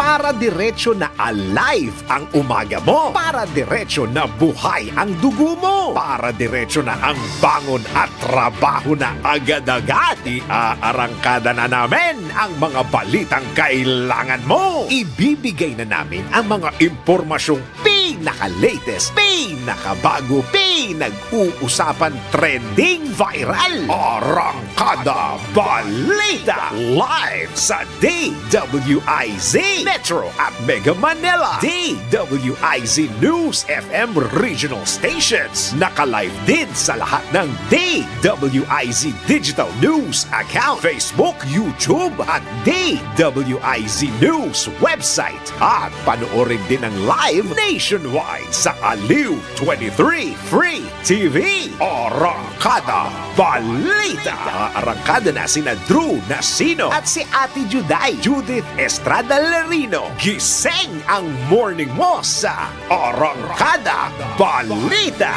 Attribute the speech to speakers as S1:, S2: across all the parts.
S1: Para diretso na alive ang umaga mo. Para diretso na buhay ang dugo mo. Para diretso na ang bangon at trabaho na agad-agad. Iaarangkada na namin ang mga balitang kailangan mo. Ibibigay na namin ang mga impormasyong pinaka-latest, pinakabago, pinag-uusapan, trending, viral. Arangkada Balita live sa DWIZ Metro at Mega Manila. DWIZ News FM regional stations. Naka-live din sa lahat ng DWIZ Digital News account, Facebook, YouTube at DWIZ News website. At panoorin din ang live nationwide sa Aliw 23 Free TV. Arangkada Balita. Arangkada na sina Drew Nasino at si Ate Juday, Judith Estrada Larino. Gising ang morning mo sa Arangkada Balita.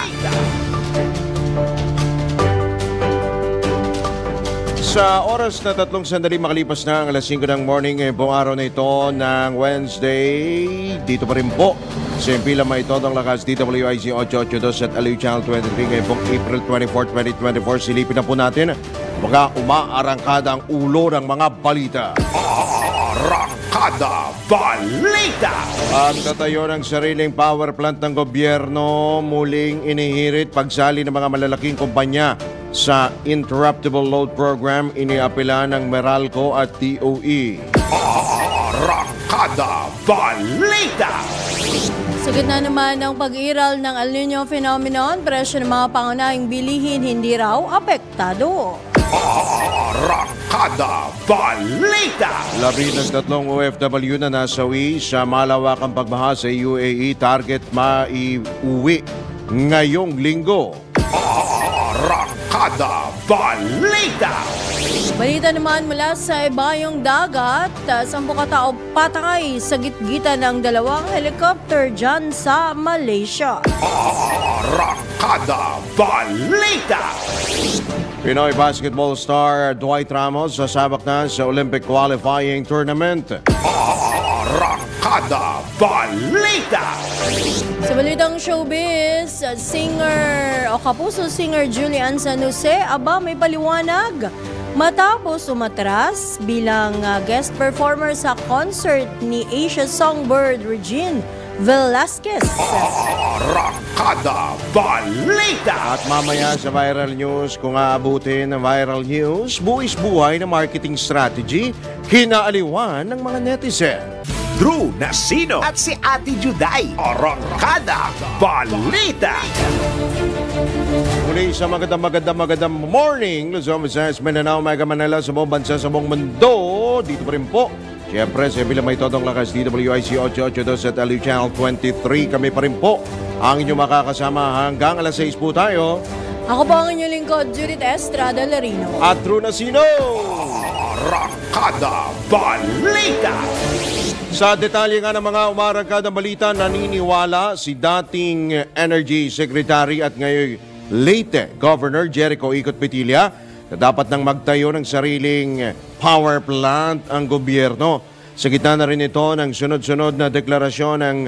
S2: Sa oras na 3 sandali makalipas na ang alas 5 ng morning ngayong pong araw na ito ng Wednesday, dito pa rin po sa Impila May Todong Lakas DWIZ 882 at Aliw Channel 23 ngayong pong April 24, 2024. Silipin na po natin mga umaarangkada ang ulo ng mga balita.
S1: Arangkada Balita.
S2: Ang tatayo ng sariling power plant ng gobyerno muling inihirit pagsali ng mga malalaking kumpanya sa Interruptible Load Program, iniapila ng Meralco at DOE.
S1: Arangkada Balita.
S3: Sa gitna naman ng pag-iral ng El Niño phenomenon, presyo ng mga pangunahing bilihin hindi raw apektado.
S1: Arangkada Balita.
S2: Labi ng 3 OFW na nasawi sa malawakang pagbaha sa UAE, target maiuwi ngayong linggo.
S1: Arangkada Balita.
S3: Balita naman mula sa ibayong dagat, 10 katao patay sa gitgitan ng 2 helicopter dyan sa Malaysia.
S1: Arangkada Balita.
S2: Pinoy basketball star Dwight Ramos sasabak na sa Olympic qualifying tournament.
S1: Arangkada Balita.
S3: Sa balitang showbiz, singer o kapuso singer Julian San Jose, aba may paliwanag matapos umatras bilang guest performer sa concert ni Asia Songbird Regine Velasquez.
S1: Arangkada Balita.
S2: At mamaya sa viral news, kung aabutin ng viral news, buwis buhay na marketing strategy, kinaaliwan ng mga netizen.
S1: Drew Nasino at si Ate Juday. Arangkada Balita.
S2: Muli sa magandang morning, Luzon, Visayas, Mindanao, Mega Manila, sa buong bansa, sa buong mundo. Dito pa rin po, siyempre, sa Impila May Todong Lakas, DWIC 882 at Aliw Channel 23. Kami pa rin po ang inyong makakasama hanggang alas 6 po tayo.
S3: Ako po ang inyong lingkod, Judith Estrada Larino.
S2: At Drew Nasino.
S1: Arangkada Balita.
S2: Sa detalye nga ng mga umarangkadang balita, naniniwala si dating Energy Secretary at ngayon Leyte Governor Jericho Ikot Petilla na dapat nang magtayo ng sariling power plant ang gobyerno. Sa gitna na rin ito ng sunod-sunod na deklarasyon ng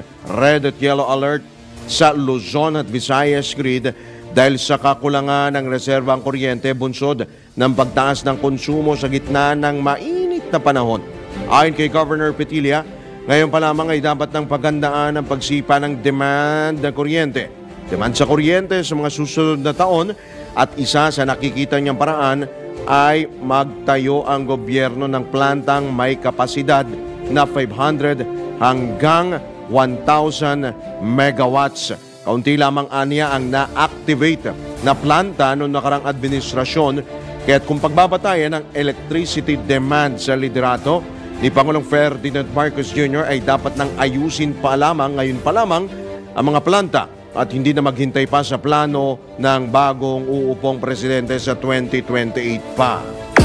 S2: Red at Yellow Alert sa Luzon at Visayas grid dahil sa kakulangan ng reserbang kuryente bunsod ng pagtaas ng konsumo sa gitna ng mainit na panahon. Ayon kay Governor Petilla, ngayon pa lamang ay dapat ng paghandaan ang pagsipa ng demand ng kuryente. Demand sa kuryente sa mga susunod na taon at isa sa nakikita niyang paraan ay magtayo ang gobyerno ng plantang may kapasidad na 500 hanggang 1,000 megawatts. Kaunti lamang aniya ang na-activate na planta noong nakarang administrasyon, kaya't kung pagbabatayan ng electricity demand sa liderato ni Pangulong Ferdinand Marcos Jr. ay dapat nang ayusin pa lamang, ngayon pa lamang, ang mga planta at hindi na maghintay pa sa plano ng bagong uupong presidente sa 2028 pa.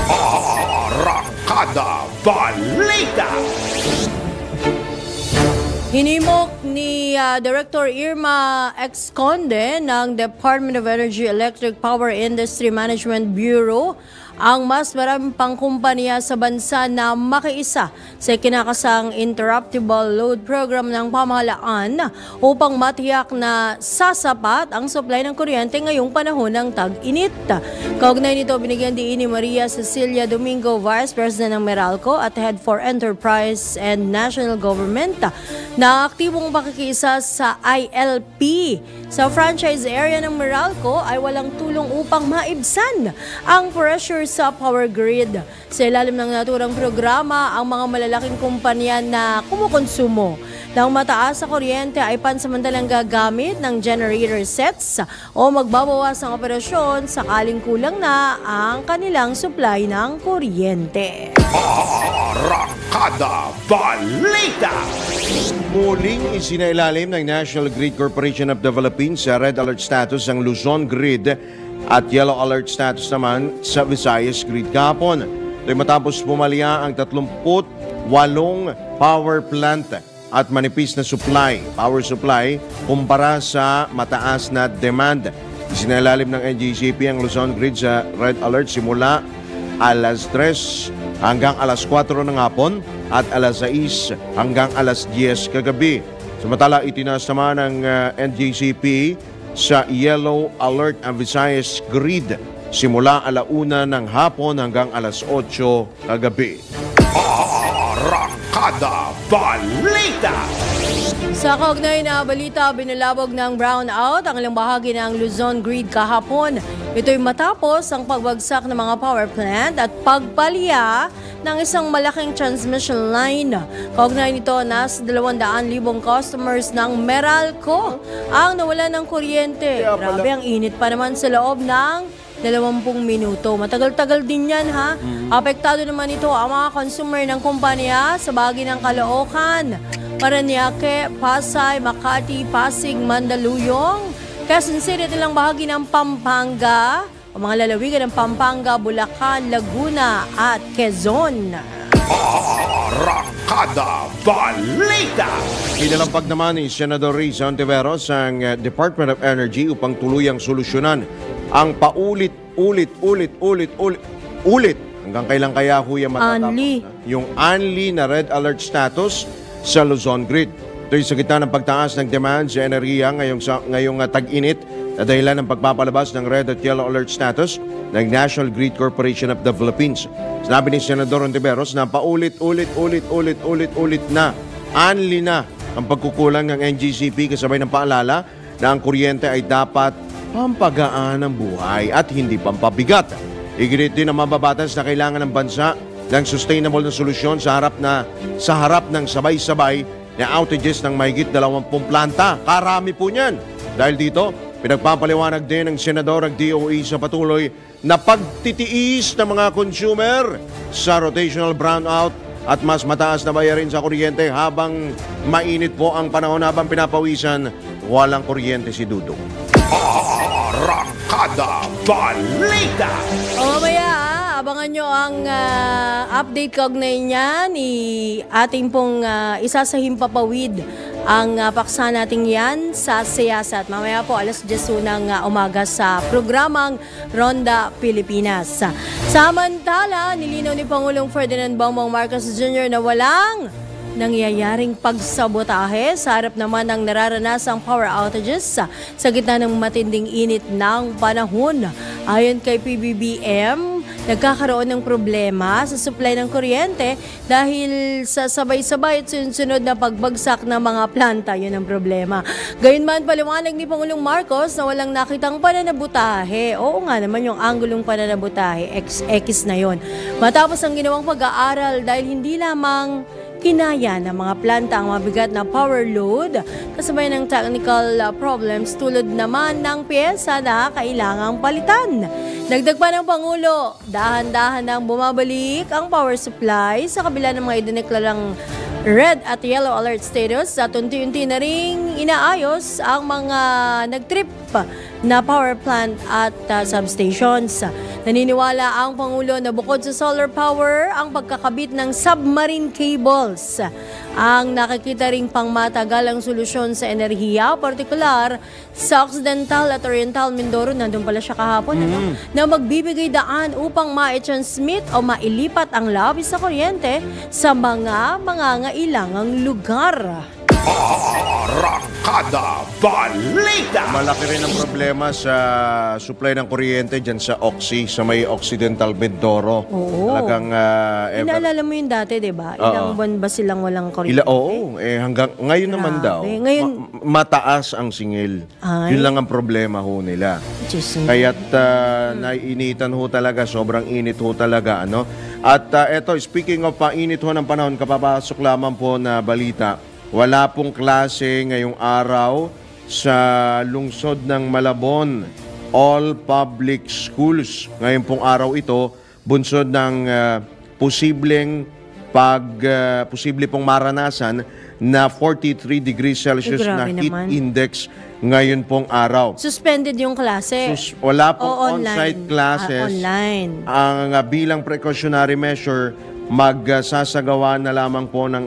S1: Arangkada Balita.
S3: Hinimok ni Director Irma Exconde ng Department of Energy Electric Power Industry Management Bureau ang mas maraming pang kumpanya sa bansa na makiisa sa kinakasang Interruptible Load Program ng pamahalaan upang matiyak na sasapat ang supply ng kuryente ngayong panahon ng tag-init. Kaugnay nito, binigyan diin ni Maria Cecilia Domingo, Vice President ng Meralco at Head for Enterprise and National Government, na aktibong pakikiisa sa ILP. Sa franchise area ng Meralco ay walang tulong upang maibsan ang pressure sa power grid. Sa ilalim ng naturang programa, ang mga malalaking kumpanya na kumukonsumo ng mataas sa kuryente ay pansamantalang gagamit ng generator sets o magbabawas ang operasyon sakaling kulang na ang kanilang supply ng kuryente.
S1: Arangkada Balita!
S2: Muling isinailalim ng National Grid Corporation of the Philippines sa Red Alert status ang Luzon Grid at Yellow Alert status naman sa Visayas Grid kahapon. Ito'y matapos pumalya ang 38 power plant at manipis na power supply kumpara sa mataas na demand. Isinailalim ng NGCP ang Luzon Grid sa Red Alert simula alas 3 hanggang alas 4 ng hapon at alas 6 hanggang alas 10 kagabi. Samantala, itinaas naman ng NGCP sa Yellow Alert ang Visayas Grid simula alauna ng hapon hanggang alas 8 kagabi.
S1: Arangkada Balita!
S3: Sa kaugnay na balita, binalabog ng brownout ang ilang bahagi ng Luzon Grid kahapon. Ito'y matapos ang pagbagsak ng mga power plant at pagpalya ng isang malaking transmission line. Kaugnay nito, nasa 200,000 customers ng Meralco ang nawalan ng kuryente. Grabe, ang init pa naman sa loob ng 20 minuto. Matagal-tagal din yan, ha? Apektado naman ito ang mga consumer ng kumpanya sa bahagi ng Caloocan, Parañaque, Pasay, Makati, Pasig, Mandaluyong, Quezon City at ilang bahagi ng Pampanga, o mga lalawigan ng Pampanga, Bulacan, Laguna at Quezon.
S1: Arangkada Balita!
S2: Pinalampag naman ni Senador Risa Ontiveros ang Department of Energy upang tuluyang solusyonan ang paulit-ulit hanggang kailan kaya huya matatapos yung unli na red alert status sa Luzon Grid. Ito'y sa gitna ng pagtaas ng demand sa enerhiya ngayong tag-init na dahilan ng pagpapalabas ng red at yellow alert status ng National Grid Corporation of the Philippines. Sinabi ni Senador Ontiveros na paulit-ulit na unli na ang pagkukulang ng NGCP kasabay ng paalala na ang kuryente ay dapat pampagaan ng buhay at hindi pampabigat. Iginit din ang mababatas na kailangan ng bansa ng sustainable na solusyon sa harap ng sabay-sabay na outages ng mahigit 20 planta. Karami po niyan. Dahil dito, pinagpapaliwanag din ng Senador ang DOE sa patuloy na pagtitiis ng mga consumer sa rotational brownout at mas mataas na bayarin sa kuryente habang mainit po ang panahon, habang pinapawisan, walang kuryente si Dudong.
S1: Arangkada Balita!
S3: O mamaya, abangan nyo ang update kaugnay niyan. Ating pong isa sa himpapawid ang paksa natin yan sa Siyasat. Mamaya po alas 10 ng umaga sa programang Ronda Pilipinas. Samantala, nilinaw ni Pangulong Ferdinand Bongbong Marcos Jr. na walang nangyayaring pagsabotahe sa harap naman ng nararanasang power outages sa gitna ng matinding init ng panahon. Ayon kay PBBM, nagkakaroon ng problema sa supply ng kuryente dahil sa sabay-sabay at sunod na pagbagsak ng mga planta. Yun ang problema. Gayunman, paliwanag ni Pangulong Marcos na walang nakitang pananabutahe. Oo nga naman, yung anggulong pananabutahe, X na yon. Matapos ang ginawang pag-aaral dahil hindi lamang kinaya ng mga planta ang mabigat na power load kasabay ng technical problems tulad naman ng pyesa na kailangang palitan. Dagdag pa ng Pangulo, dahan-dahan nang bumabalik ang power supply sa kabila ng mga idineklarang red at yellow alert status at unti-unti na ring inaayos ang mga nagtrip na power plant at substations. Naniniwala ang Pangulo na bukod sa solar power, ang pagkakabit ng submarine cables ang nakikita ring pangmatagalang solusyon sa enerhiya, partikular sa Occidental at Oriental Mindoro, nandun pala siya kahapon, na magbibigay daan upang ma-transmit o mailipat ang labis na kuryente sa mga mangangailangang lugar.
S1: Arangkada Balita!
S2: Malaki rin ang problema sa supply ng kuryente dyan sa Oxy, sa may Occidental Mindoro.
S3: Oo.
S2: Talagang
S3: Inaalala mo yung dati, di ba? Ilang buwan ba silang walang kuryente?
S2: Oo, hanggang ngayon naman daw,
S3: Ngayon,
S2: mataas ang singil.
S3: Ay.
S2: Yun lang ang problema ho nila.
S3: Diyos
S2: Kaya't naiinitan ho talaga, sobrang init ho talaga. Ano? At eto, speaking of init ho ng panahon, kapapasok lamang po na balita, wala pong klase ngayong araw sa lungsod ng Malabon. All public schools. Ngayon pong araw ito, bunsod ng posible pong maranasan na 43 degrees Celsius na heat
S3: naman.
S2: index ngayon pong araw.
S3: Suspended yung klase.
S2: Wala pong
S3: online.
S2: on-site classes.
S3: Online.
S2: Ang bilang precautionary measure, magsasagawa na lamang po ng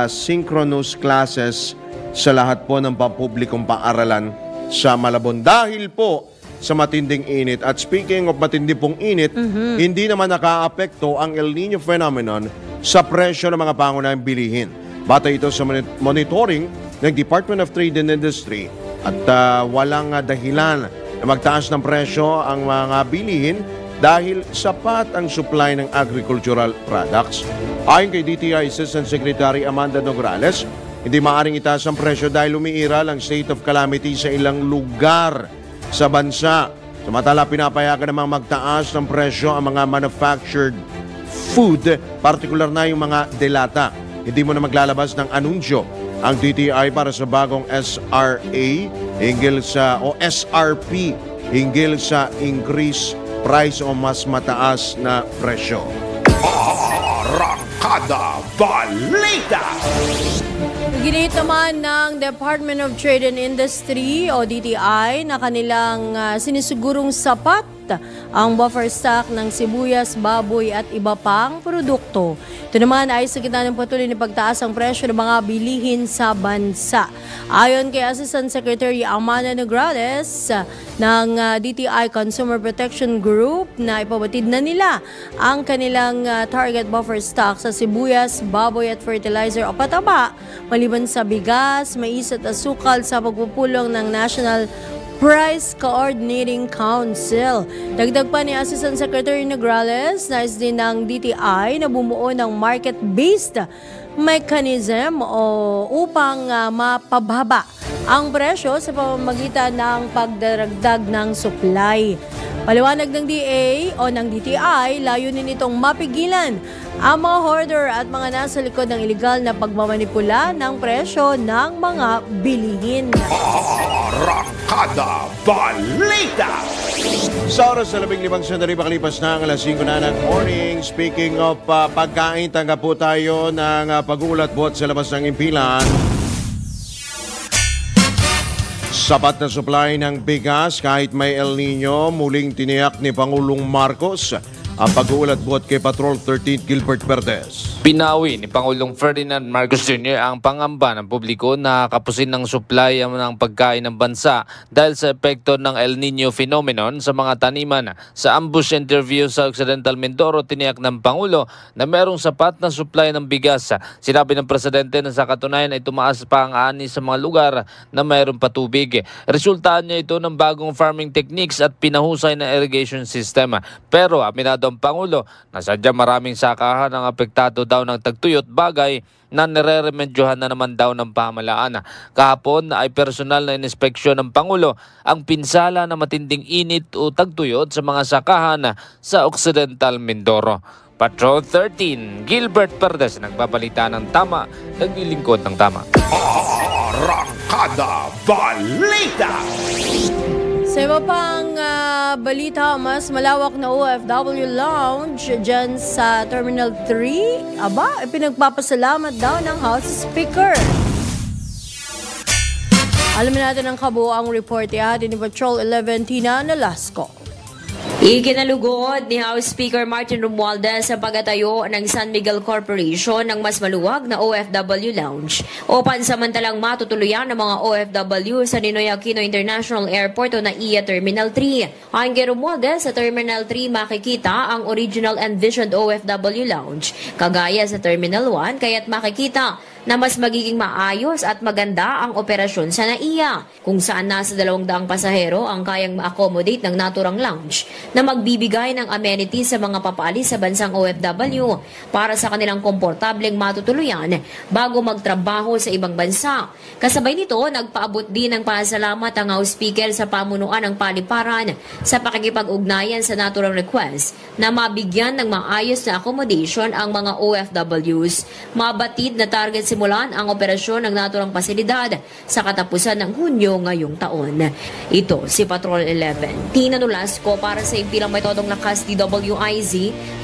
S2: synchronous classes sa lahat po ng pampublikong paaralan sa Malabon. Dahil po sa matinding init. At speaking of matindi pong init, hindi naman nakaapekto ang El Nino phenomenon sa presyo ng mga pangunahing bilihin. Batay ito sa monitoring ng Department of Trade and Industry at walang dahilan na magtaas ng presyo ang mga bilihin dahil sapat ang supply ng agricultural products. Ayon kay DTI Assistant Secretary Amanda Nograles, hindi maaring itaas ang presyo dahil umiiral ang state of calamity sa ilang lugar sa bansa. Samantala, pinapayagan namang magtaas ng presyo ang mga manufactured food, partikular na yung mga delata. Hindi mo na maglalabas ng anunsyo ang DTI para sa bagong SRA o SRP hinggil sa increase price o mas mataas na presyo.
S1: Arangkada Balita!
S3: Ginit naman ng Department of Trade and Industry o DTI na kanilang sinisigurong sapat ang buffer stock ng sibuyas, baboy at iba pang produkto. Ito naman ay sa gitna ng patuloy na pagtaas ang presyo ng mga bilihin sa bansa. Ayon kay Assistant Secretary Amanda Nograles ng DTI Consumer Protection Group na ipabatid na nila ang kanilang target buffer stock sa sibuyas, baboy at fertilizer o pataba maliban sa bigas, mais at asukal sa pagpupulong ng National Price Coordinating Council. Dagdag pa ni Assistant Secretary Nograles, nais din ng DTI na bumuo ng market-based mechanism upang mapababa ang presyo sa pamamagitan ng pagdaragdag ng supply. Paliwanag ng DA o ng DTI, layunin itong mapigilan ang mga hoarder at mga nasa likod ng iligal na pagmamanipula ng presyo ng mga bilihin.
S1: Arangkada Balita!
S2: Sa oras na 15 sandali pakalipas na ang alas 5 na ng morning. Speaking of pagkain, tanggap po tayo ng pag-ulat buhat sa labas ng impilan. Sapat na supply ng bigas kahit may El Nino, muling tiniyak ni Pangulong Marcos ang pag-uulat buhat kay Patrol 13 Gilbert Verdes.
S4: Binawi ni Pangulong Ferdinand Marcos Jr. ang pangamba ng publiko na kapusin ng supply ng pagkain ng bansa dahil sa epekto ng El Nino phenomenon sa mga taniman. Sa ambush interview sa Occidental Mindoro, tiniyak ng Pangulo na mayroong sapat na supply ng bigas. Sinabi ng Presidente na sa katunayan ay tumaas pa ang ani sa mga lugar na mayroong patubig. Resultaan niya ito ng bagong farming techniques at pinahusay na irrigation system. Pero aminado ang Pangulo na sadyang maraming sakahan ang apektado daw ng tagtuyot, bagay na nire-remedyohan na naman daw ng pamahalaan. Kahapon ay personal na inspeksyon ng Pangulo ang pinsala na matinding init o tagtuyot sa mga sakahan sa Occidental Mindoro. Patrol 13, Gilbert Verdes, nagbabalita ng tama, naglilingkod ng tama.
S1: Arangkada Balita!
S3: Sa iba pang balita, mas malawak na OFW lounge dyan sa Terminal 3. Aba, pinagpapasalamat daw ng House Speaker. Alamin natin ang kabuoang report ni Patrol 11 Tina Nolasco.
S5: Ikinalugod ni House Speaker Martin Romualdez ang pagatayo ng San Miguel Corporation ng mas maluwag na OFW Lounge o pansamantalang matutuluyan ng mga OFW sa Ninoy Aquino International Airport o NAIA Terminal 3. Ayon kay Romualdez, sa Terminal 3 makikita ang original envisioned OFW Lounge kagaya sa Terminal 1 kaya't makikita na mas magiging maayos at maganda ang operasyon sa NAIA, kung saan nasa 200 pasahero ang kayang ma-accommodate ng naturang lounge na magbibigay ng amenities sa mga papaalis sa bansang OFW para sa kanilang komportableng matutuluyan bago magtrabaho sa ibang bansa. Kasabay nito, nagpaabot din ng pasalamat ang House Speaker sa pamunuan ng paliparan sa pakikipag-ugnayan sa naturang request na mabigyan ng maayos na accommodation ang mga OFWs. Mabatid na target simulan ang operasyon ng naturang pasilidad sa katapusan ng Hunyo ngayong taon. Ito si Patrol 11. Tina Nolasco para sa impilang metodong lakas DWIZ,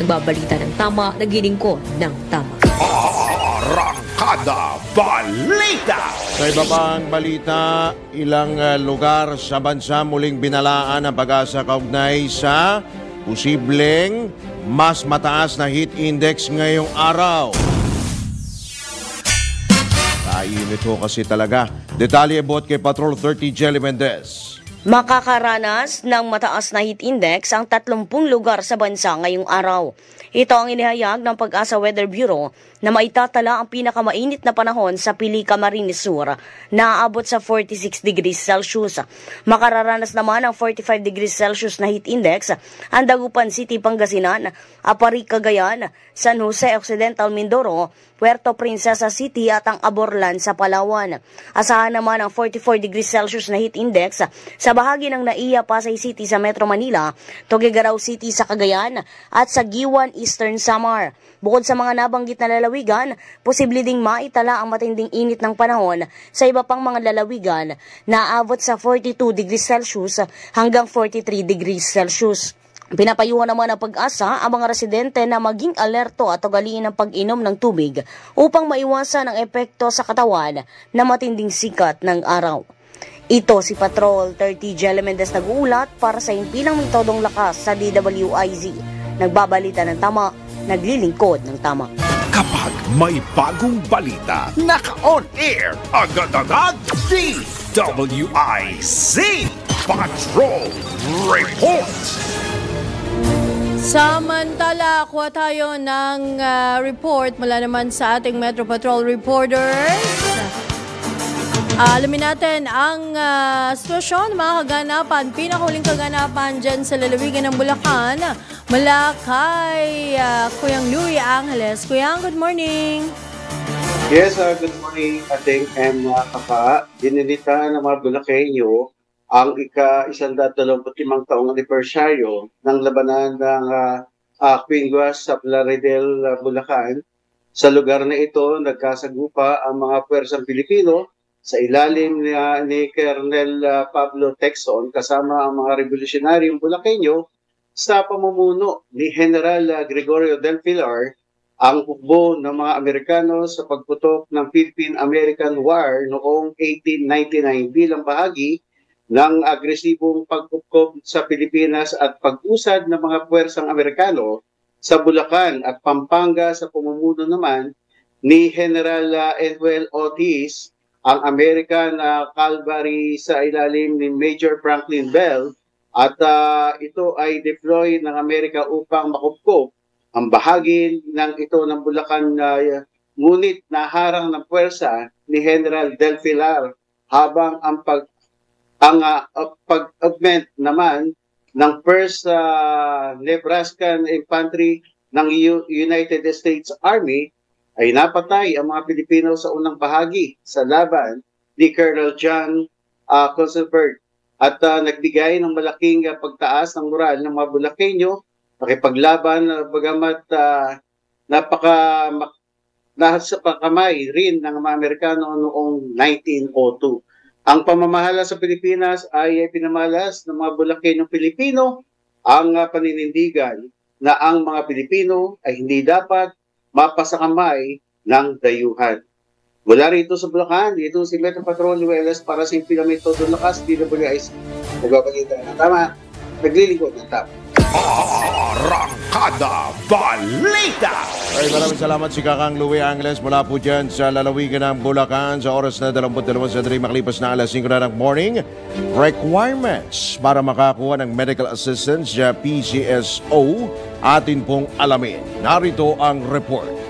S5: nagbabalita ng tama, naglilingkod ng tama.
S1: Arangkada Balita!
S2: Sa iba pang balita, ilang lugar sa bansa muling binalaan ang pag-asa kaugnay sa posibleng mas mataas na heat index ngayong araw. Kainit ho kasi talaga. Detalye bot kay Patrol 30 Jelly Mendez.
S6: Makakaranas ng mataas na heat index ang 30 lugar sa bansa ngayong araw. Ito ang inihayag ng Pag-asa Weather Bureau na maitatala ang pinakamainit na panahon sa Pili, Camarines Sur na aabot sa 46 degrees Celsius. Makararanas naman ang 45 degrees Celsius na heat index ang Dagupan City, Pangasinan, Apari, Cagayan, San Jose Occidental, Mindoro, Puerto Princesa City at ang Aborlan sa Palawan. Asahan naman ang 44 degrees Celsius na heat index sa bahagi ng NAIA, Pasay City sa Metro Manila, Tuguegarao City sa Cagayan at sa Giwan, Eastern Samar. Bukod sa mga nabanggit na lalawigan, posible ding maitala ang matinding init ng panahon sa iba pang mga lalawigan na aabot sa 42 degrees Celsius hanggang 43 degrees Celsius. Pinapayuhan naman ng Pag-asa ang mga residente na maging alerto at ugaliin ang pag-inom ng tubig upang maiwasan ang epekto sa katawan na matinding sikat ng araw. Ito si Patrol 30 Jelly Mendez nag-uulat para sa impilang metodong lakas sa DWIZ. Nagbabalita ng tama, naglilingkod ng tama.
S1: Kapag may bagong balita, naka-on air, agad-agad, DWIZ Patrol Report!
S3: Samantala, kuha tayo ng report mula naman sa ating Metro Patrol reporters. Alamin natin ang sitwasyon, mga kaganapan, pinakahuling kaganapan dyan sa lalawigan ng Bulacan mula kay Kuyang Louie Angeles. Kuyang, good morning.
S7: Yes, good morning, Ating M. Kaka. Dinilita ng mga Bulakenyo ang ika-125 taong anibersaryo ng labanan ng Quinguas sa Plaridel, Bulacan. Sa lugar na ito, nagkasagupa ang mga puwersang Pilipino sa ilalim ni Colonel Pablo Tecson kasama ang mga revolusyonaryong Bulakenyo sa pamumuno ni General Gregorio del Pilar, ang hukbo ng mga Amerikano sa pagputok ng Philippine-American War noong 1899 bilang bahagi ng agresibong pagkukob sa Pilipinas at pag-usad ng mga puwersang Amerikano sa Bulacan at Pampanga sa pamumuno naman ni General Edwel Otis, ang American Cavalry sa ilalim ni Major Franklin Bell, at ito ay deploy ng Amerika upang makupkop ang bahagi ng ito ng Bulacan, ngunit naharang ng puwersa ni General Del Pilar, habang ang pag-augment naman ng 1st Nebraskan Infantry ng United States Army ay napatay ang mga Pilipino sa unang bahagi sa laban ni Colonel John Conselberg at nagbigay ng malaking pagtaas ng moral ng mga Bulakenyo, nakipaglaban bagamat nasa pakamay rin ng mga Amerikano noong 1902. Ang pamamahala sa Pilipinas ay pinamalas ng mga Bulakenyong Pilipino ang paninindigan na ang mga Pilipino ay hindi dapat mapasakamay ng dayuhan. Mula rito sa Bulacan, dito si Metro Patrol ULS para sa impilang metodong lakas, DWIZ. Nagbabalita ng tama, naglilingkod ng tama.
S1: Arangkada Balita!
S2: Ay, maraming salamat si Kakang Louie Angeles mula po dyan sa lalawigan ng Bulacan sa oras na 22 sa makalipas na alas 5 na ng morning. Requirements para makakuha ng medical assistance sa PCSO atin pong alamin. Narito ang report.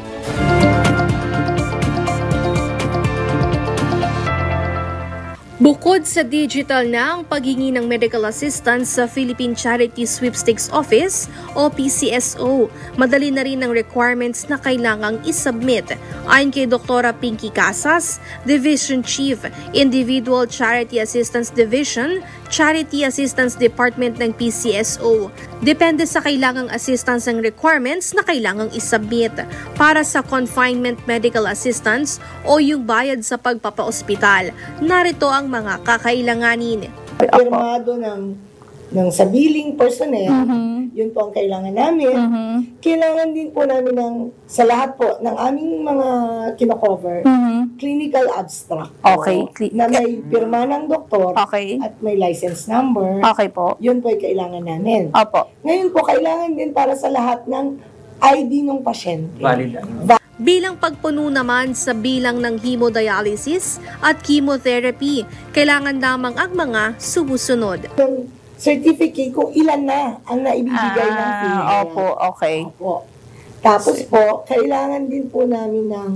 S8: Bukod sa digital na ang paghingi ng medical assistance sa Philippine Charity Sweepstakes Office o PCSO, madali na rin ang requirements na kailangang isubmit. Ayon kay Dr. Pinky Casas, Division Chief, Individual Charity Assistance Division, Charity Assistance Department ng PCSO. Depende sa kailangang assistance ang requirements na kailangang isubmit. Para sa confinement medical assistance o yung bayad sa pagpapaospital, narito ang mga kakailanganin.
S9: Pirmado ng sabiling personnel, yun po ang kailangan namin. Kailangan din po namin sa lahat po ng aming mga kino-cover, clinical abstract po, na may pirma ng doktor at may license number.
S10: Okay po.
S9: Yun po ay kailangan namin.
S10: Opo.
S9: Ngayon po, kailangan din para sa lahat ng ID ng pasyente.
S10: Valid.
S8: Bilang pagpuno naman sa bilang ng hemodialysis at chemotherapy, kailangan lamang ang mga sumusunod.
S9: Ng certificate kung ilan na ang naibibigay ng fee.
S10: Opo, okay.
S9: Opo. Tapos po, kailangan din po namin ng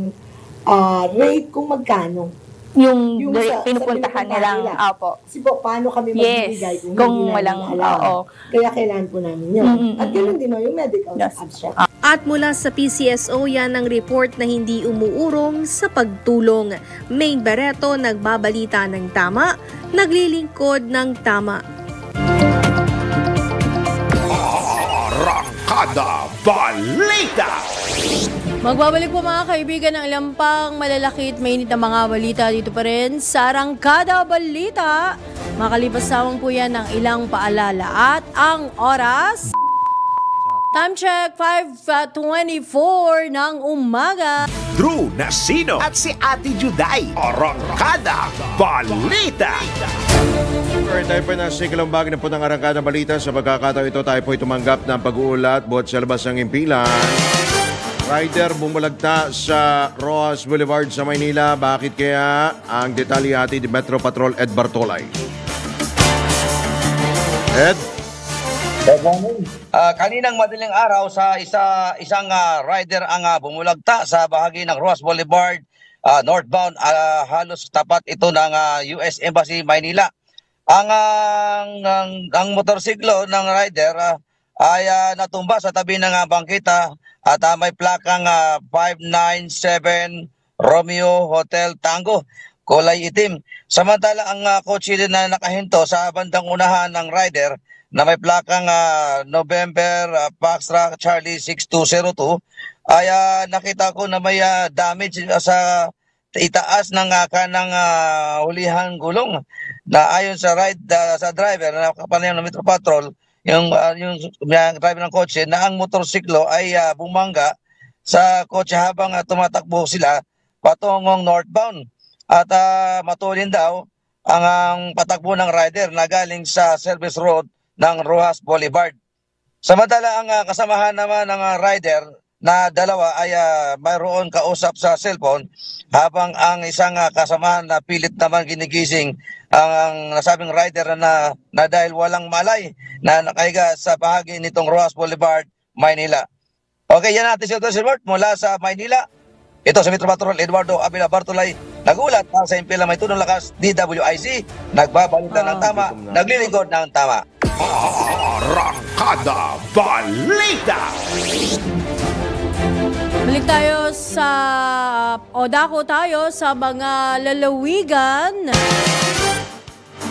S9: rate kung magkano.
S10: Yung
S9: sa
S10: pinupuntahan nilang, opo.
S9: Kasi po, paano kami magbibigay
S10: kung walang, oo.
S9: Kaya kailangan po namin yun. At ganoon din yung medical abstract.
S8: At mula sa PCSO yan ang report na hindi umuurong sa pagtulong. Main Barreto nagbabalita ng tama, naglilingkod ng tama.
S1: Arangkada Balita!
S3: Magbabalik po mga kaibigan ng ilang pang malalaki at mainit na mga balita dito pa rin sa Arangkada Balita. Makalipas lamang po yan ng ilang paalala at ang oras. Time check, 5:24 ng umaga.
S1: Drew Nasino at si Ate Juday. Arangkada Balita!
S2: Alright, tayo po na sikilang bagay na po ng Arangkada Balita. Sa pagkakataon ito, tayo po tumanggap ng pag-uulat buhat sa labas ng impilan. Rider bumulagta sa Rojas Boulevard sa Maynila. Bakit kaya? Ang detalye hatid ni Metro Patrol Ed Bartolay. Ed?
S11: Kaninang madaling araw sa isang rider ang bumulagta sa bahagi ng Rojas Boulevard northbound, halos tapat ito ng US Embassy Maynila. Ang motorsiklo ng rider ay natumba sa tabi ng bangkita at may plakang 597 Romeo Hotel Tango, kulay itim. Samantala ang kotse din na nakahinto sa bandang unahan ng rider na may plakang November Foxtrot Charlie 6202 ay nakita ko na may damage sa itaas ng kanang hulihang gulong na ayon sa sa driver na kapanayam ng Metro Patrol, yung driver ng kotse na ang motorsiklo ay bumangga sa kotse habang tumatakbo sila patungong northbound at matulin daw ang patakbo ng rider na galing sa service road ng Rojas Boulevard. Samantala ang kasamahan naman ng rider na dalawa ay mayroon kausap sa cellphone habang ang isang kasamahan na pilit naman ginigising ang nasabing rider na dahil walang malay na nakahiga sa bahagi nitong Rojas Boulevard, Maynila. Okay, yan natin si Dr. Silbert mula sa Maynila. Ito sa Metro Patrol, Eduardo Abila Bartolay, nagulat para sa impila may tunong lakas, DWIC, nagbabalita ng tama, naglilingkod ng tama.
S1: Arangkada Balita!
S3: Balik tayo dako tayo sa mga lalawigan.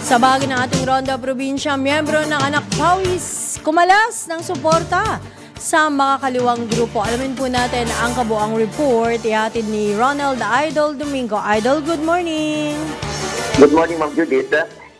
S3: Sa bahagi ng ating Ronda Probinsya, miyembro ng Anak Pawis kumalas ng suporta sa makakaliwang grupo. Alamin po natin ang kabuang report. Ihatid ni Ronald Idol Domingo. Idol, good morning!
S12: Good morning, Ma'am Judith.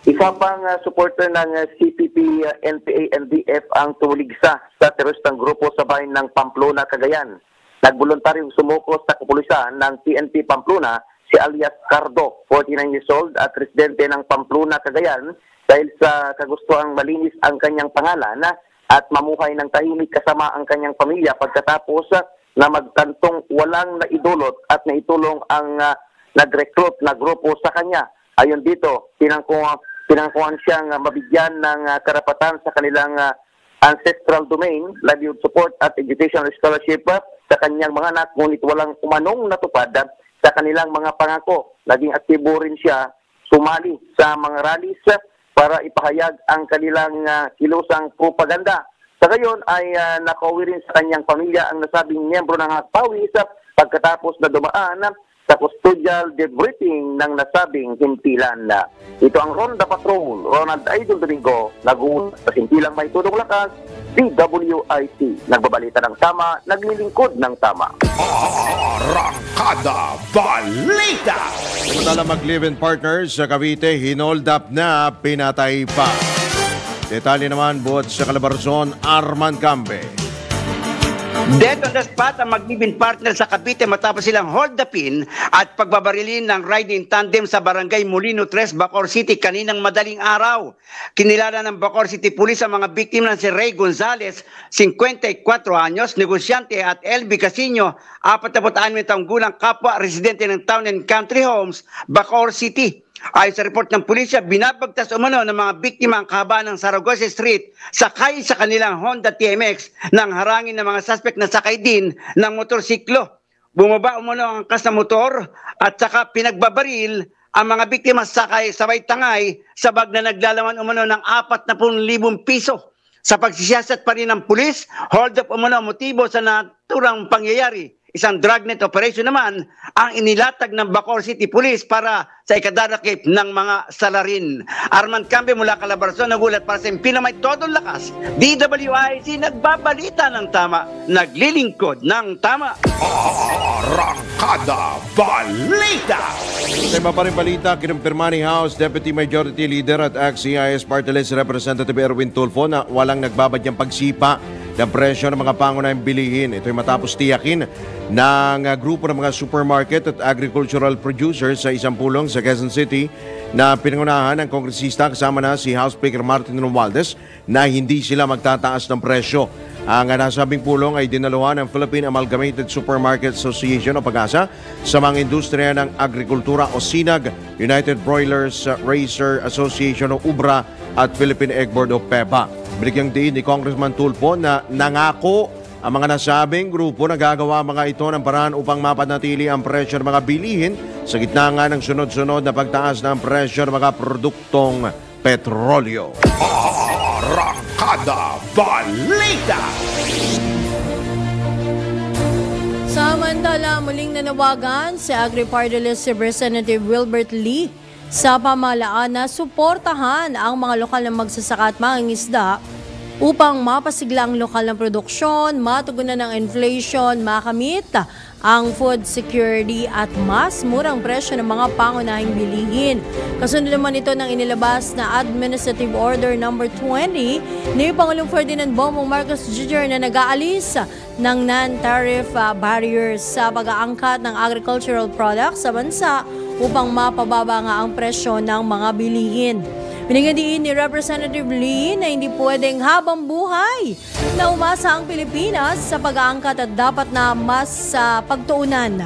S12: Isa pang supporter ng CPP, NPA, NDF ang tumuligsa sa teroristang grupo sa bayan ng Pamplona, Cagayan. Nagboluntaryong sumuko sa kapulisan ng PNP Pamplona si alias Cardo, 49 years old at residente ng Pamplona, Cagayan dahil sa kagustuhang malinis ang kanyang pangalan at mamuhay ng tahimik kasama ang kanyang pamilya pagkatapos na magtantong walang naidulot at naitulong ang nag-recruit na grupo sa kanya. Ayon dito, pinangkuhan siyang mabigyan ng karapatan sa kanilang ancestral domain, livelihood support at educational scholarship sa kanyang mga anak, ngunit walang umanong natupad sa kanilang mga pangako. Naging aktibo rin siya sumali sa mga rallies para ipahayag ang kanilang kilusang propaganda. Sa gayon ay nakauwi rin sa kanyang pamilya ang nasabing miyembro ng Hakpawis pagkatapos na dumaan sa custodial debriefing ng nasabing himpilan. Ito ang Ronda Patrol, Ronald Idol Domingo, nag-uusap sa Simpilang May Tudong Lakas, DWIC. Nagbabalita ng tama, naglilingkod ng tama.
S1: Arangkada Balita!
S2: Samantala mag-live-in partners sa Cavite, hinold up na, pinatay pa. Detalye naman buhat sa Calabarzon, Arman Cambe.
S13: Dead on the spot ang mag-live-in partner sa Cavite matapos silang hold the pin at pagbabarilin ng riding tandem sa barangay Molino 3, Bacoor City kaninang madaling araw. Kinilala ng Bacoor City Police ang mga biktima si Ray Gonzalez, 54 anyos, negosyante, at LB Casino, 46 taong gulang, kapwa residente ng Town and Country Homes, Bacoor City. Ayon sa report ng pulisya, binabagtas umano ng mga biktima ang kahabaan ng Saragossa Street sakay sa kanilang Honda TMX nang harangin ng mga suspect na sakay din ng motorsiklo. Bumaba umano ang angkas na motor at saka pinagbabaril ang mga biktima sakay sabay tangay sa bag na naglalaman umano ng 40,000 piso. Sa pagsisiyasat pa rin ng pulis, hold up umano ang motibo sa naturang pangyayari. Isang dragnet operation naman ang inilatag ng Bacoor City Police para sa ikadarakip ng mga salarin. Arman Cambe mula Calabarzon, nagulat para sa Simpilang May Tudong Lakas. DWIC, nagbabalita ng tama, naglilingkod ng tama.
S1: Arangkada Balita!
S2: Sa iba pa rin balita, kinumpirma ni House Deputy Majority Leader at ex-CIS Party List Representative Erwin Tulfo na walang nagbabadyang pagsipa ng presyo ng mga pangunahing bilihin. Ito'y matapos tiyakin ng grupo ng mga supermarket at agricultural producers sa isang pulong sa Quezon City na pinangunahan ng kongresista kasama na si House Speaker Martin Romualdez na hindi sila magtataas ng presyo. Ang nasabing pulong ay dinaluhan ng Philippine Amalgamated Supermarket Association o PAGASA sa mga industriya ng agrikultura o SINAG, United Broilers Racer Association o UBRA at Philippine Egg Board o PEBA. Binigyang diin ni Congressman Tulfo na nangako ang mga nasabing grupo na gagawa mga ito ng paraan upang mapanatili ang presyo ng mga bilihin sa gitna nga ng sunod-sunod na pagtaas ng presyo ng mga produktong petrolyo.
S1: Arangkada Balita!
S3: Samantala, muling nanawagan si Agri-Party List Representative Wilbert Lee sa pamahalaan na suportahan ang mga lokal na magsasaka at mangingisda upang mapasigla ang lokal na produksyon, matugunan ng inflation, makamit ang food security at mas murang presyo ng mga pangunahing bilihin. Kasunod naman ito ng inilabas na Administrative Order No. 20 ni Pangulong Ferdinand Bongbong Marcos Jr. na nag-aalis ng non-tariff barriers sa pag-aangkat ng agricultural products sa bansa upang mapababa nga ang presyo ng mga bilihin. Binigyan ni Representative Lee na hindi pwedeng habang buhay na umasa ang Pilipinas sa pag-aangkat at dapat na mas pagtuunan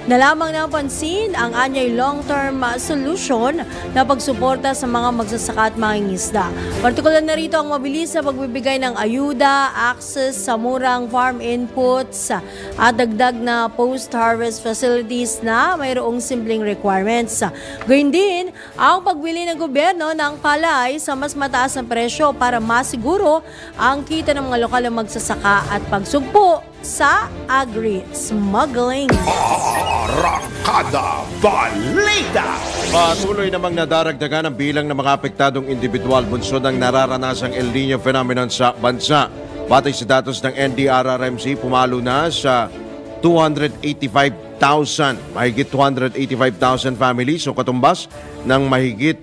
S3: na lamang napansin ang anyay long-term solution na pagsuporta sa mga magsasaka at mangingisda. Partikular na rito ang mabilis na pagbibigay ng ayuda, access sa murang farm inputs at dagdag na post-harvest facilities na mayroong simpleng requirements. Gayun din ang pagbili ng gobyerno ng palay sa mas mataas na presyo para masiguro ang kita ng mga lokal na magsasaka at pagsugpo sa agri-smuggling.
S1: Arangkada Balita!
S2: Patuloy namang nadaragdagan ang bilang ng mga apektadong individual bunsod ng nararanasang El Niño phenomenon sa bansa. Batay sa datos ng NDRRMC, pumalo na sa 285,000, mahigit 285,000 families o katumbas ng mahigit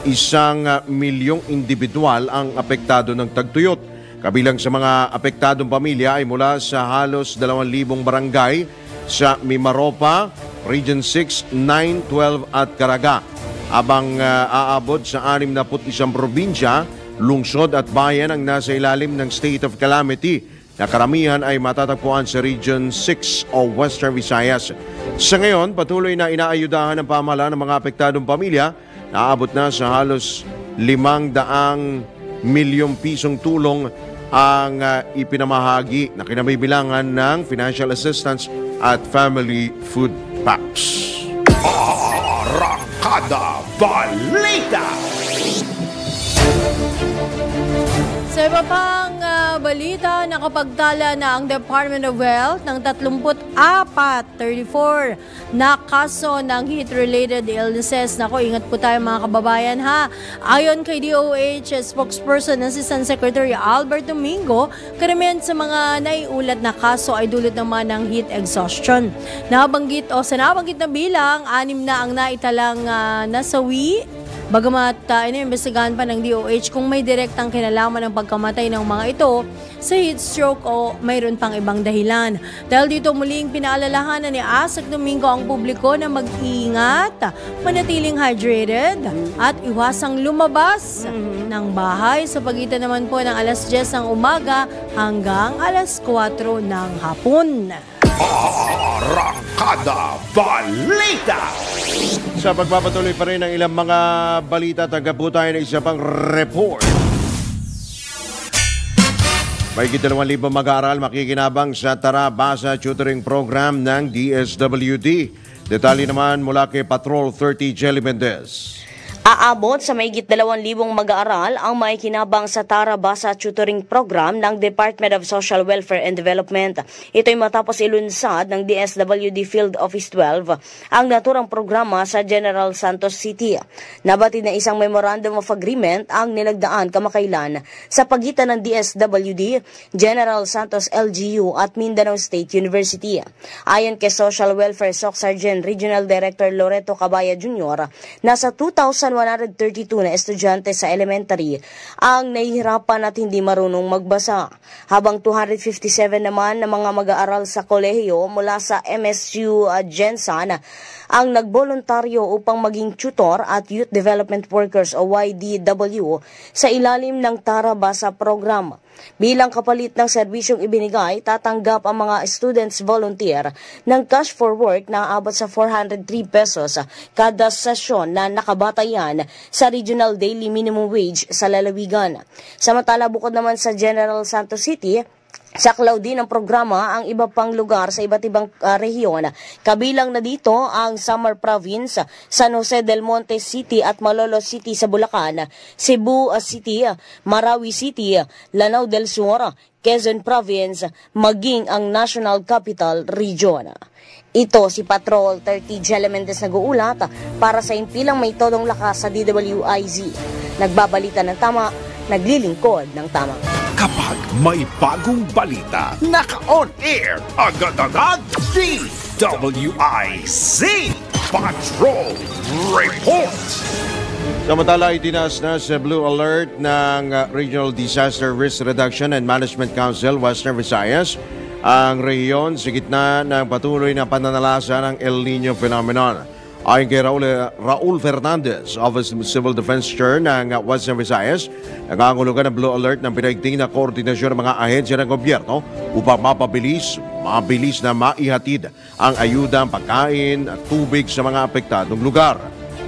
S2: 1 milyong individual ang apektado ng tagtuyot. Kabilang sa mga apektadong pamilya ay mula sa halos 2,000 barangay sa Mimaropa, Region 6, 9, 12 at Caraga. Abang aabot sa 61 probinsya lungsod at bayan ang nasa ilalim ng state of calamity na karamihan ay matatagpuan sa Region 6 o Western Visayas. Sa ngayon, patuloy na inaayudahan ng pamahalaan ng mga apektadong pamilya. Naabot na sa halos 500 milyong pisong tulong ang ipinamahagi na kinabibilangan ng financial assistance at family food packs.
S1: Arangkada Balita!
S3: Sa iba pang balita, nakapagtala na ang Department of Health ng 34 na kaso ng heat-related illnesses. Naku, ingat po tayo mga kababayan ha. Ayon kay DOH spokesperson Assistant Secretary Albert Domingo, karamihan sa mga naiulat na kaso ay dulot naman ng heat exhaustion. Sa nabanggit na bilang, 6 na ang naitalang nasawi. Bagamat iniimbestigahan pa ng DOH kung may direktang kinalaman ng pagkamatay ng mga ito sa heat stroke o mayroon pang ibang dahilan. Dahil dito muling pinaalalahanan ni ASEC Domingo ang publiko na mag-iingat, manatiling hydrated at iwasang lumabas ng bahay sa pagitan naman po ng alas 10 ng umaga hanggang alas 4 ng hapon.
S1: Arangkada Balita!
S2: Sa pagpapatuloy pa rin ng ilang mga balita, tagap po tayo ng isa pang report. May 2,000 mag-aaral makikinabang sa Tara Basa Tutoring Program ng DSWD. Detalye naman mula kay Patrol 30 Jelly Mendez.
S6: Aabot sa mahigit 2,000 mag-aaral ang maikinabang sa Tara Basa Tutoring Program ng Department of Social Welfare and Development. Ito'y matapos ilunsad ng DSWD Field Office 12 ang naturang programa sa General Santos City. Nabatid na isang Memorandum of Agreement ang nilagdaan kamakailan sa pagitan ng DSWD, General Santos LGU at Mindanao State University. Ayon kay Social Welfare SOC Sergeant Regional Director Loreto Cabaya Jr., nasa 2,132 na estudyante sa elementary ang nahihirapan at hindi marunong magbasa, habang 257 naman na mga mag-aaral sa kolehiyo mula sa MSU Gensan ang nagboluntaryo upang maging tutor at youth development workers o YDW sa ilalim ng Tara Basa program. Bilang kapalit ng serbisyong ibinigay, tatanggap ang mga students volunteer ng cash for work na aabot sa 403 pesos kada sesyon na nakabatayan sa Regional Daily Minimum Wage sa lalawigan. Samantala, bukod naman sa General Santos City, saklaw din ang programa ang iba pang lugar sa iba't ibang rehiyon. Kabilang na dito ang Samar Province, San Jose del Monte City at Malolos City sa Bulacan, Cebu City, Marawi City, Lanao del Sur, Quezon Province, maging ang National Capital Region. Ito si Patrol 30 Jelly Mendez nag-uulat para sa impilang may todong lakas sa DWIZ. Nagbabalita ng tama, naglilingkod ng tama.
S1: Kapag may bagong balita, naka-on-air, agad-agad, DWIZ Patrol Report!
S2: Samantala, itinaas na sa Blue Alert ng Regional Disaster Risk Reduction and Management Council, Western Visayas, ang rehiyon sa gitna ng patuloy na pananalasa ng El Nino phenomenon. Ayon kay Raul Fernandez, Office of Civil Defense Chair ng Western Visayas, nangangulugan ng Blue Alert ng pinaigting na koordinasyon ng mga ahensya ng gobyerno upang mabilis na maihatid ang ayuda, pagkain at tubig sa mga apektadong lugar.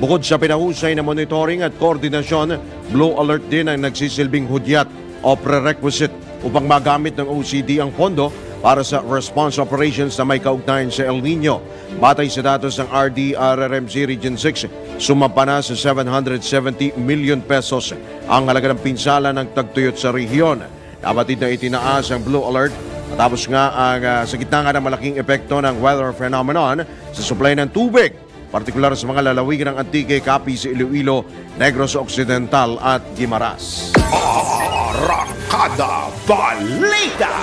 S2: Bukod sa pinahusay na monitoring at koordinasyon, Blue Alert din ang nagsisilbing hudyat o prerequisite upang magamit ng OCD ang pondo para sa response operations na may kaugnayan sa El Nino. Batay sa datos ng RDRRMC Region 6, sumampa na sa 770 million pesos ang halaga ng pinsala ng tagtuyot sa rehiyon. Nabatid na itinaas ang Blue Alert matapos nga sa gitna nga ng malaking epekto ng weather phenomenon sa supply ng tubig, partikular sa mga lalawigan ng Antique, Capiz, Iloilo, Negros Occidental at Guimaras.
S1: Arangkada Balita!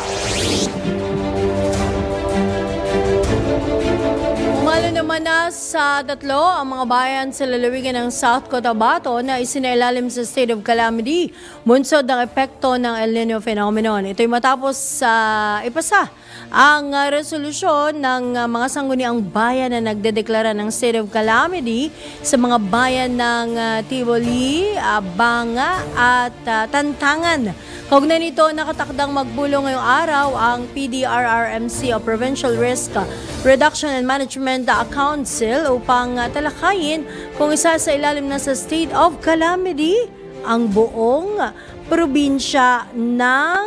S3: Umalo naman naman na sa 3 ang mga bayan sa lalawigan ng South Cotabato na isinailalim sa state of calamity bunsod ng epekto ng El Nino phenomenon. Ito'y matapos ipasa ang resolusyon ng mga sangguniang bayan na nagdedeklara ng state of calamity sa mga bayan ng Tivoli, Banga at Tantangan. Kaugnay nito, nakatakdang magbulong ngayong araw ang PDRRMC o Provincial Risk Reduction and Management Council upang talakayin kung isa sa ilalim na sa state of calamity ang buong probinsya ng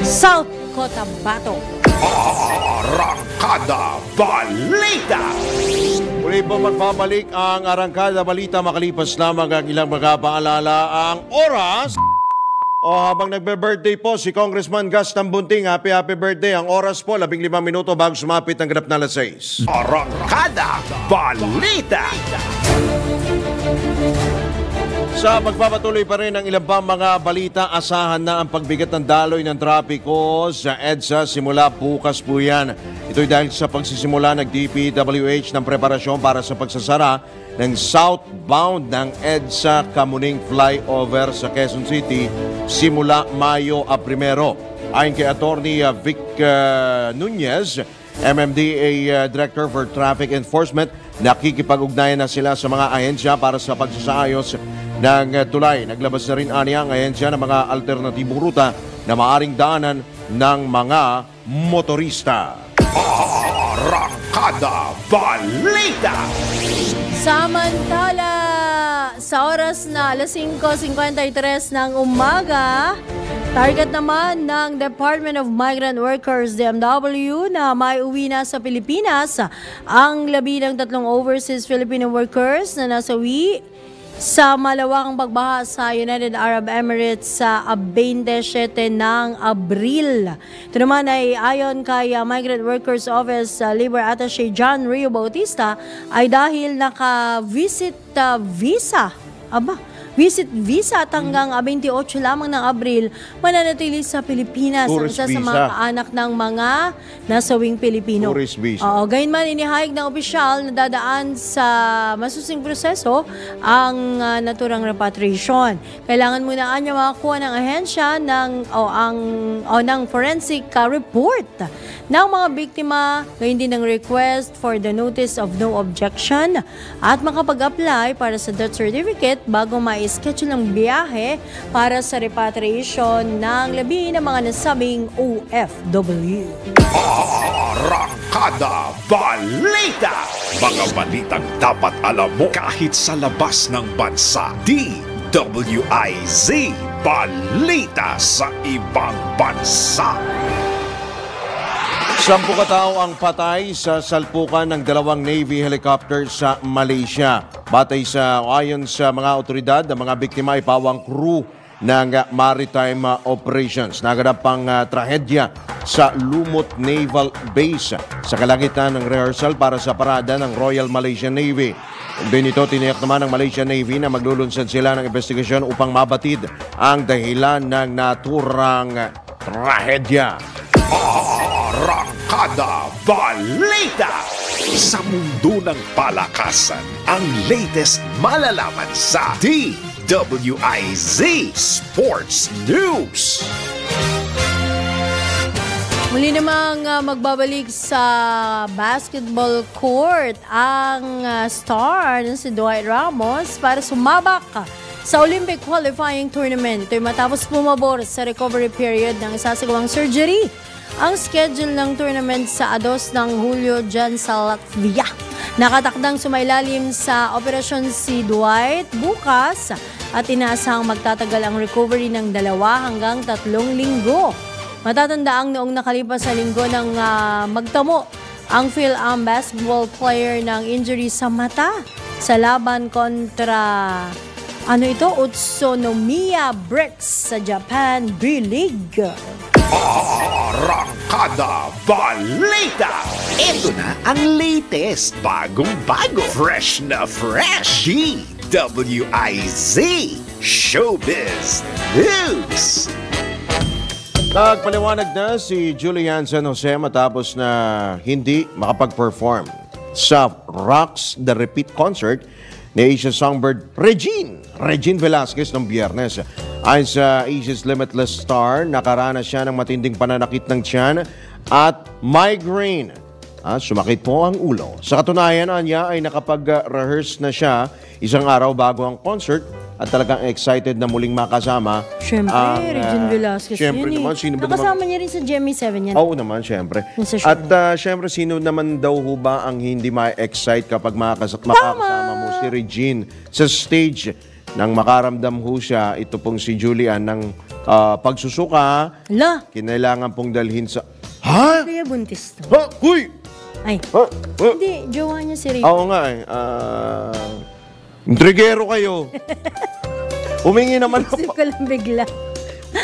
S3: South Cotabato.
S1: Arangkada Balita!
S2: Muli po magbabalik ang Arangkada Balita makalipas lamang ang ilang mga paalala ang oras. O habang nagbe-birthday po si Congressman Gus Tambunting, happy birthday. Ang oras po, 15 minuto bago sumapit ang ganap na alas 6.
S1: Arangkada Balita!
S2: Sa magpapatuloy pa rin ang ilang pang mga balita, asahan na ang pagbigat ng daloy ng trapiko sa EDSA simula bukas po yan. Ito'y dahil sa pagsisimula ng DPWH ng preparasyon para sa pagsasara ng southbound ng EDSA Kamuning Flyover sa Quezon City simula Mayo 1. Ayon kay Attorney Vic Nunez, MMDA Director for Traffic Enforcement, nakikipag-ugnayan na sila sa mga ahensya para sa pagsasaayos ng tulay. Naglabas na rin ang ahensya ng mga alternatibong ruta na maaring daanan ng mga motorista.
S1: Arangkada Balita!
S3: Samantala, sa oras na alas 5:53 ng umaga, target naman ng Department of Migrant Workers, DMW, na maiuwi na sa Pilipinas ang 13 overseas Filipino workers na nasawi sa malawakang pagbaha sa United Arab Emirates sa 27 ng Abril. Ito naman ay ayon kay Migrant Workers Office Labor Attaché John Rio Bautista ay dahil naka-visit visa at hanggang 28 lamang ng Abril mananatili sa Pilipinas ang isa sa mga kaanak ng mga nasawing Pilipino.
S2: Tourist visa.
S3: Gayunman, inihayag ng opisyal na dadaan sa masusing proseso ang naturang repatriation. Kailangan muna niya makakuha ng ahensya ng forensic report ng mga biktima, gayon din ng request for the notice of no objection at makapag-apply para sa death certificate bago ma-schedule ang biyahe para sa repatriation ng labi ng mga nasabing OFW.
S1: Arangkada Balita! Mga balitang dapat alam mo kahit sa labas ng bansa. DWIZ Balita sa ibang bansa.
S2: 10 katao ang patay sa salpukan ng 2 Navy helicopters sa Malaysia. Ayon sa mga otoridad, ang mga biktima ay pawang crew ng maritime operations. Naganap ang trahedya sa Lumut Naval Base sa kalangitan ng rehearsal para sa parada ng Royal Malaysian Navy. Benito, tiniyak naman ng Malaysian Navy na maglulunsad sila ng investigasyon upang mabatid ang dahilan ng naturang trahedya.
S1: Arangkada Balita! Sa mundo ng palakasan, ang latest malalaman sa DWIZ Sports News.
S3: Muli namang magbabalik sa basketball court ang star na si Dwight Ramos para sumabak sa Olympic qualifying tournament. Ito'y matapos pumabor sa recovery period ng isasagawang surgery. Ang schedule ng tournament sa 2 ng Hulyo dyan sa Latvia. Nakatakdang sumailalim sa operasyon si Dwight bukas at inaasahang magtatagal ang recovery ng 2 hanggang 3 linggo. Matatanda ang noong nakalipas sa linggo ng magtamo ang Phil-Am basketball player ng injury sa mata sa laban kontra Utsunomiya Bricks sa Japan B-League.
S1: Arangkada Balita! Ito na ang latest, bagong-bago, fresh na fresh, DWIZ Showbiz News.
S2: Nagpaliwanag na si Julian San Jose matapos na hindi makapag-perform sa Rocks the Repeat concert ni Asia songbird Regine Velasquez ng Biyernes. Ayon sa Asia's Limitless Star, nakaranas siya ng matinding pananakit ng tiyan at migraine. Sumakit po ang ulo. Sa katunayan, niya ay nakapag-rehearse na siya isang araw bago ang concert at talagang excited na muling makasama.
S3: Siyempre, Regine Velasquez
S2: siyempre
S3: yun
S2: naman, sino ba
S3: nakasama niya rin sa Gemmy 7 yan.
S2: Oo naman, siyempre. At siyempre, sino naman daw ho ba ang hindi ma-excite kapag makakasama mo si Regine sa stage nang makaramdam ho siya, ito pong si Julian, ng pagsusuka. Kinailangan pong dalhin sa... Ha?
S3: Kaya buntis to.
S2: Ha? Huy!
S3: Ay, hindi, jowa niya si Regine.
S2: Oo nga eh. Intrigero kayo. Humingi naman
S3: Isip ko lang bigla.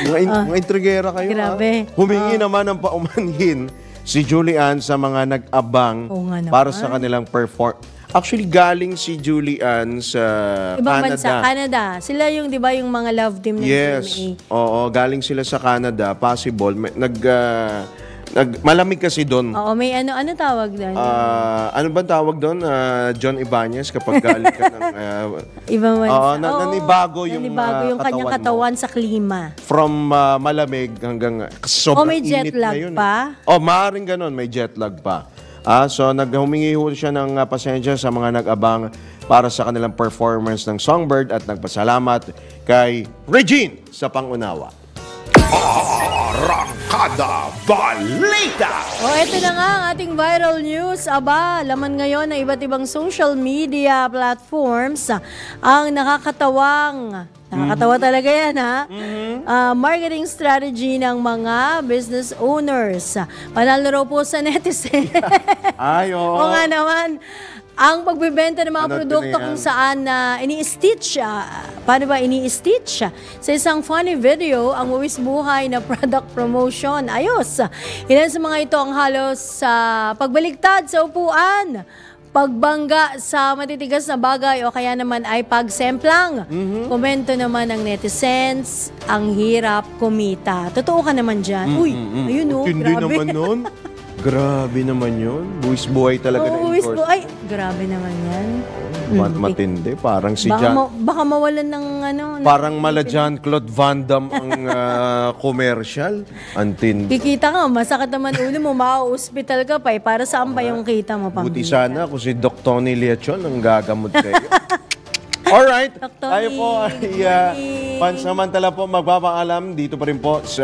S2: Mga intrigera kayo.
S3: Grabe.
S2: Humingi naman ng paumanhin si Julian sa mga nag-abang para sa kanilang perform. Actually, galing si Julian sa
S3: Ibang
S2: Canada.
S3: bansa, Canada. Sila yung, di ba, yung mga love team ng GMA.
S2: Oo, galing sila sa Canada. Possible. Malamig kasi doon.
S3: Oo, may ano tawag doon?
S2: Ano ba tawag doon? John Ibanez, kapag galing ka ng...
S3: Ibang bansa.
S2: Oo, nanibago yung
S3: kanyang katawan sa klima.
S2: From malamig hanggang sobrang
S3: may jet
S2: init na
S3: lag
S2: yun.
S3: pa?
S2: Maaaring ganun, may jet lag pa. So naghumingi ho siya ng pasensya sa mga nag-abang para sa kanilang performance ng Songbird at nagpasalamat kay Regine sa pangunawa.
S1: Arangkada Balita!
S3: Ito na nga ang ating viral news. Laman ngayon ng iba't ibang social media platforms ang nakakatawa talaga yan, ha? Marketing strategy ng mga business owners. Panalo raw po sa netizen.
S2: Ay, oo.
S3: O nga naman, ang pagbebenta ng mga produkto kung saan ini-stitch, paano ba ini-stitch? Sa isang funny video, ang buwis buhay na product promotion. Ayos! Ilan sa mga ito ang halos pagbaligtad sa upuan, pagbangga sa matitigas na bagay o kaya naman ay pagsemplang. Komento naman ng netizens, ang hirap kumita. Totoo ka naman dyan. Uy, ayun o,
S2: Hindi
S3: grabe.
S2: naman nun. Grabe naman yun. Buwis buhay talaga na
S3: buwis buhay. Grabe naman yan.
S2: Matindi. Parang si
S3: baka mawalan ng
S2: parang mala Jean-Claude Van Damme ang commercial. Antindi.
S3: Kikita ka, masakit naman ulo mo, ma-hospital ka pa eh. Para saan pa yung kita mo?
S2: Buti sana kung si Doc Tony Leachon ang gagamot kayo. Alright, tayo po ay pansamantala po magpapaalam dito pa rin po sa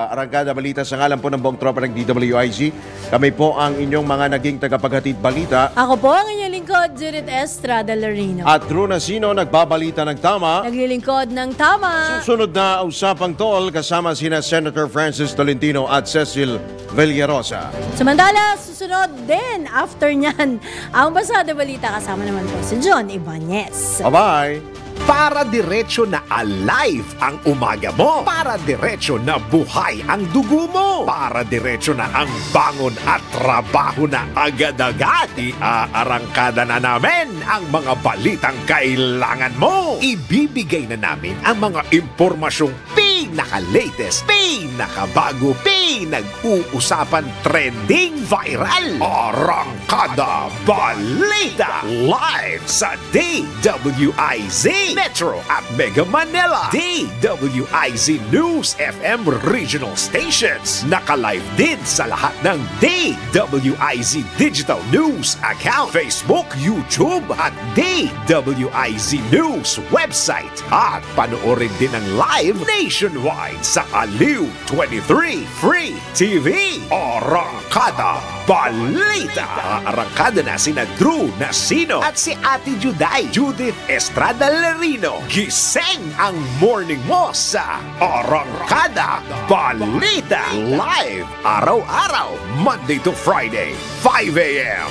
S2: Arangkada Balita sa ngalan po ng buong tropa ng DWIZ. Kami po ang inyong mga naging tagapaghatid balita.
S3: Ako po ang inyong lingkod, Judith Estrada Larino.
S2: At Drew Nasino, nagbabalita ng tama.
S3: Naglilingkod ng tama.
S2: Susunod na usapang tol kasama sina Senator Francis Tolentino at Cecil Villarosa.
S3: Samantala, susunod din after nyan ang Basada Balita kasama naman po si John Ibanez.
S2: Bye-bye!
S1: Para diretso na alive ang umaga mo. Para diretso na buhay ang dugo mo. Para diretso na ang bangon at trabaho na agad-agad. Iarangkada na namin ang mga balitang kailangan mo. Ibibigay na namin ang mga impormasyong pinaka-latest, pinakabago, pinag-uusapan, trending, viral. Arangkada Balita live sa DWIZ Metro at Mega Manila. DWIZ News FM regional stations. Naka-live din sa lahat ng DWIZ Digital News account, Facebook, YouTube at DWIZ News website. At panoorin din ang live nationwide sa Aliw 23 Free TV. Arangkada Balita. Arangkada na sina Drew Nasino at si Ate Juday, Judith Estrada Larino. Gising ang morning mo sa Arangkada Balita. Live araw-araw, Monday to Friday, 5 a.m.